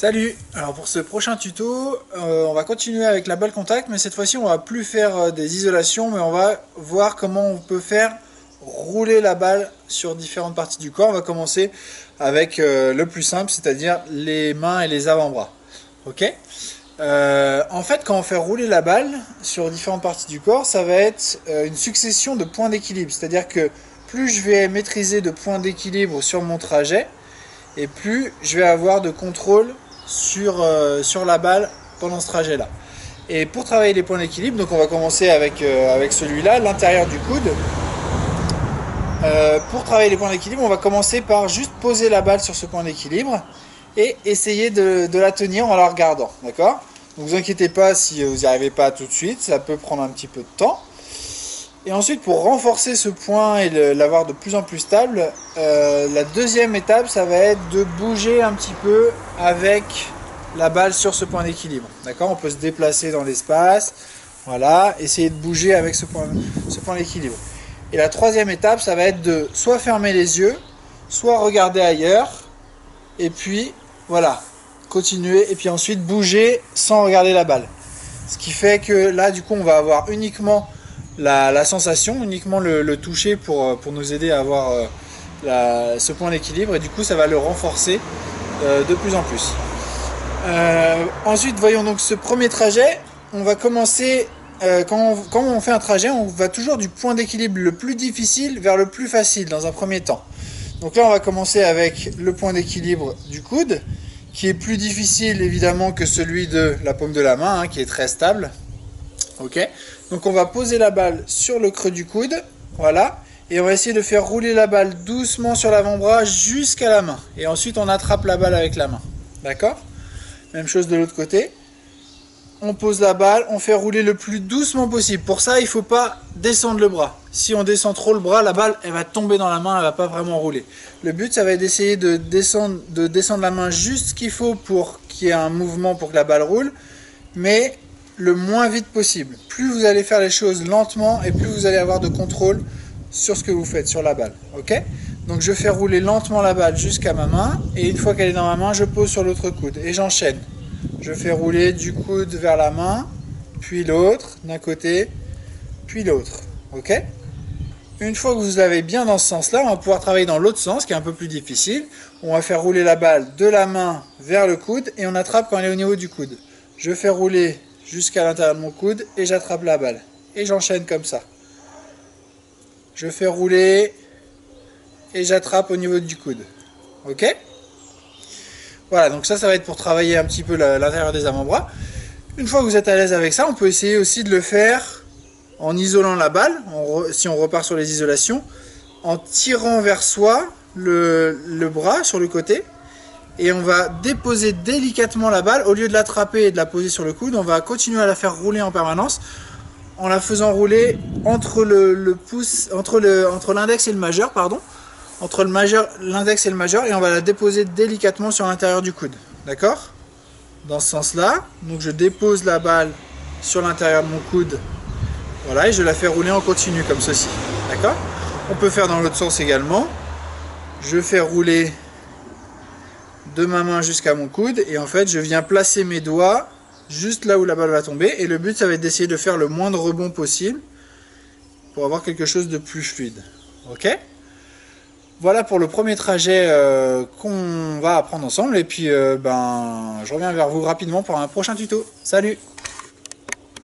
Salut! Alors pour ce prochain tuto, on va continuer avec la balle contact, mais cette fois-ci on va plus faire des isolations, mais on va voir comment on peut faire rouler la balle sur différentes parties du corps. On va commencer avec le plus simple, c'est-à-dire les mains et les avant-bras. Ok? En fait, quand on fait rouler la balle sur différentes parties du corps, ça va être une succession de points d'équilibre. C'est-à-dire que plus je vais maîtriser de points d'équilibre sur mon trajet, et plus je vais avoir de contrôle sur la balle pendant ce trajet là. Et pour travailler les points d'équilibre, donc on va commencer avec celui-là, l'intérieur du coude. Pour travailler les points d'équilibre, on va commencer par juste poser la balle sur ce point d'équilibre et essayer de la tenir en la regardant, d'accord? Ne vous inquiétez pas si vous n'y arrivez pas tout de suite, ça peut prendre un petit peu de temps. Et ensuite, pour renforcer ce point et l'avoir de plus en plus stable, la deuxième étape, ça va être de bouger un petit peu avec la balle sur ce point d'équilibre. D'accord? On peut se déplacer dans l'espace, voilà, essayer de bouger avec ce point d'équilibre. Et la troisième étape, ça va être de soit fermer les yeux, soit regarder ailleurs, et puis, voilà, continuer, et puis ensuite bouger sans regarder la balle. Ce qui fait que là, du coup, on va avoir uniquement la sensation, uniquement le toucher pour nous aider à avoir ce point d'équilibre, et du coup ça va le renforcer de plus en plus. Ensuite, voyons donc ce premier trajet. On va commencer, quand on fait un trajet, on va toujours du point d'équilibre le plus difficile vers le plus facile dans un premier temps. Donc là on va commencer avec le point d'équilibre du coude, qui est plus difficile évidemment que celui de la paume de la main, hein, qui est très stable. Ok, donc on va poser la balle sur le creux du coude, voilà, et on va essayer de faire rouler la balle doucement sur l'avant-bras jusqu'à la main. Et ensuite on attrape la balle avec la main, d'accord? Même chose de l'autre côté. On pose la balle, on fait rouler le plus doucement possible. Pour ça, il ne faut pas descendre le bras. Si on descend trop le bras, la balle, elle va tomber dans la main, elle ne va pas vraiment rouler. Le but, ça va être d'essayer de descendre la main juste ce qu'il faut pour qu'il y ait un mouvement pour que la balle roule, mais le moins vite possible. Plus vous allez faire les choses lentement et plus vous allez avoir de contrôle sur ce que vous faites, sur la balle. Ok? Donc je fais rouler lentement la balle jusqu'à ma main, et une fois qu'elle est dans ma main, je pose sur l'autre coude et j'enchaîne. Je fais rouler du coude vers la main, puis l'autre, d'un côté, puis l'autre. Ok? Une fois que vous l'avez bien dans ce sens-là, on va pouvoir travailler dans l'autre sens, qui est un peu plus difficile. On va faire rouler la balle de la main vers le coude, et on attrape quand elle est au niveau du coude. Je fais rouler jusqu'à l'intérieur de mon coude, et j'attrape la balle. Et j'enchaîne comme ça. Je fais rouler, et j'attrape au niveau du coude. Ok? Voilà, donc ça va être pour travailler un petit peu l'intérieur des avant-bras. Une fois que vous êtes à l'aise avec ça, on peut essayer aussi de le faire en isolant la balle, si on repart sur les isolations, en tirant vers soi le bras sur le côté, et on va déposer délicatement la balle. Au lieu de l'attraper et de la poser sur le coude, on va continuer à la faire rouler en permanence, en la faisant rouler entre entre l'index et le majeur, pardon, entre l'index et le majeur, et on va la déposer délicatement sur l'intérieur du coude. D'accord? Dans ce sens-là, donc je dépose la balle sur l'intérieur de mon coude, voilà, et je la fais rouler en continu comme ceci. D'accord? On peut faire dans l'autre sens également. Je fais rouler de ma main jusqu'à mon coude, et en fait je viens placer mes doigts juste là où la balle va tomber, et le but ça va être d'essayer de faire le moins de rebond possible pour avoir quelque chose de plus fluide. Ok? Voilà pour le premier trajet qu'on va apprendre ensemble, et puis je reviens vers vous rapidement pour un prochain tuto. Salut!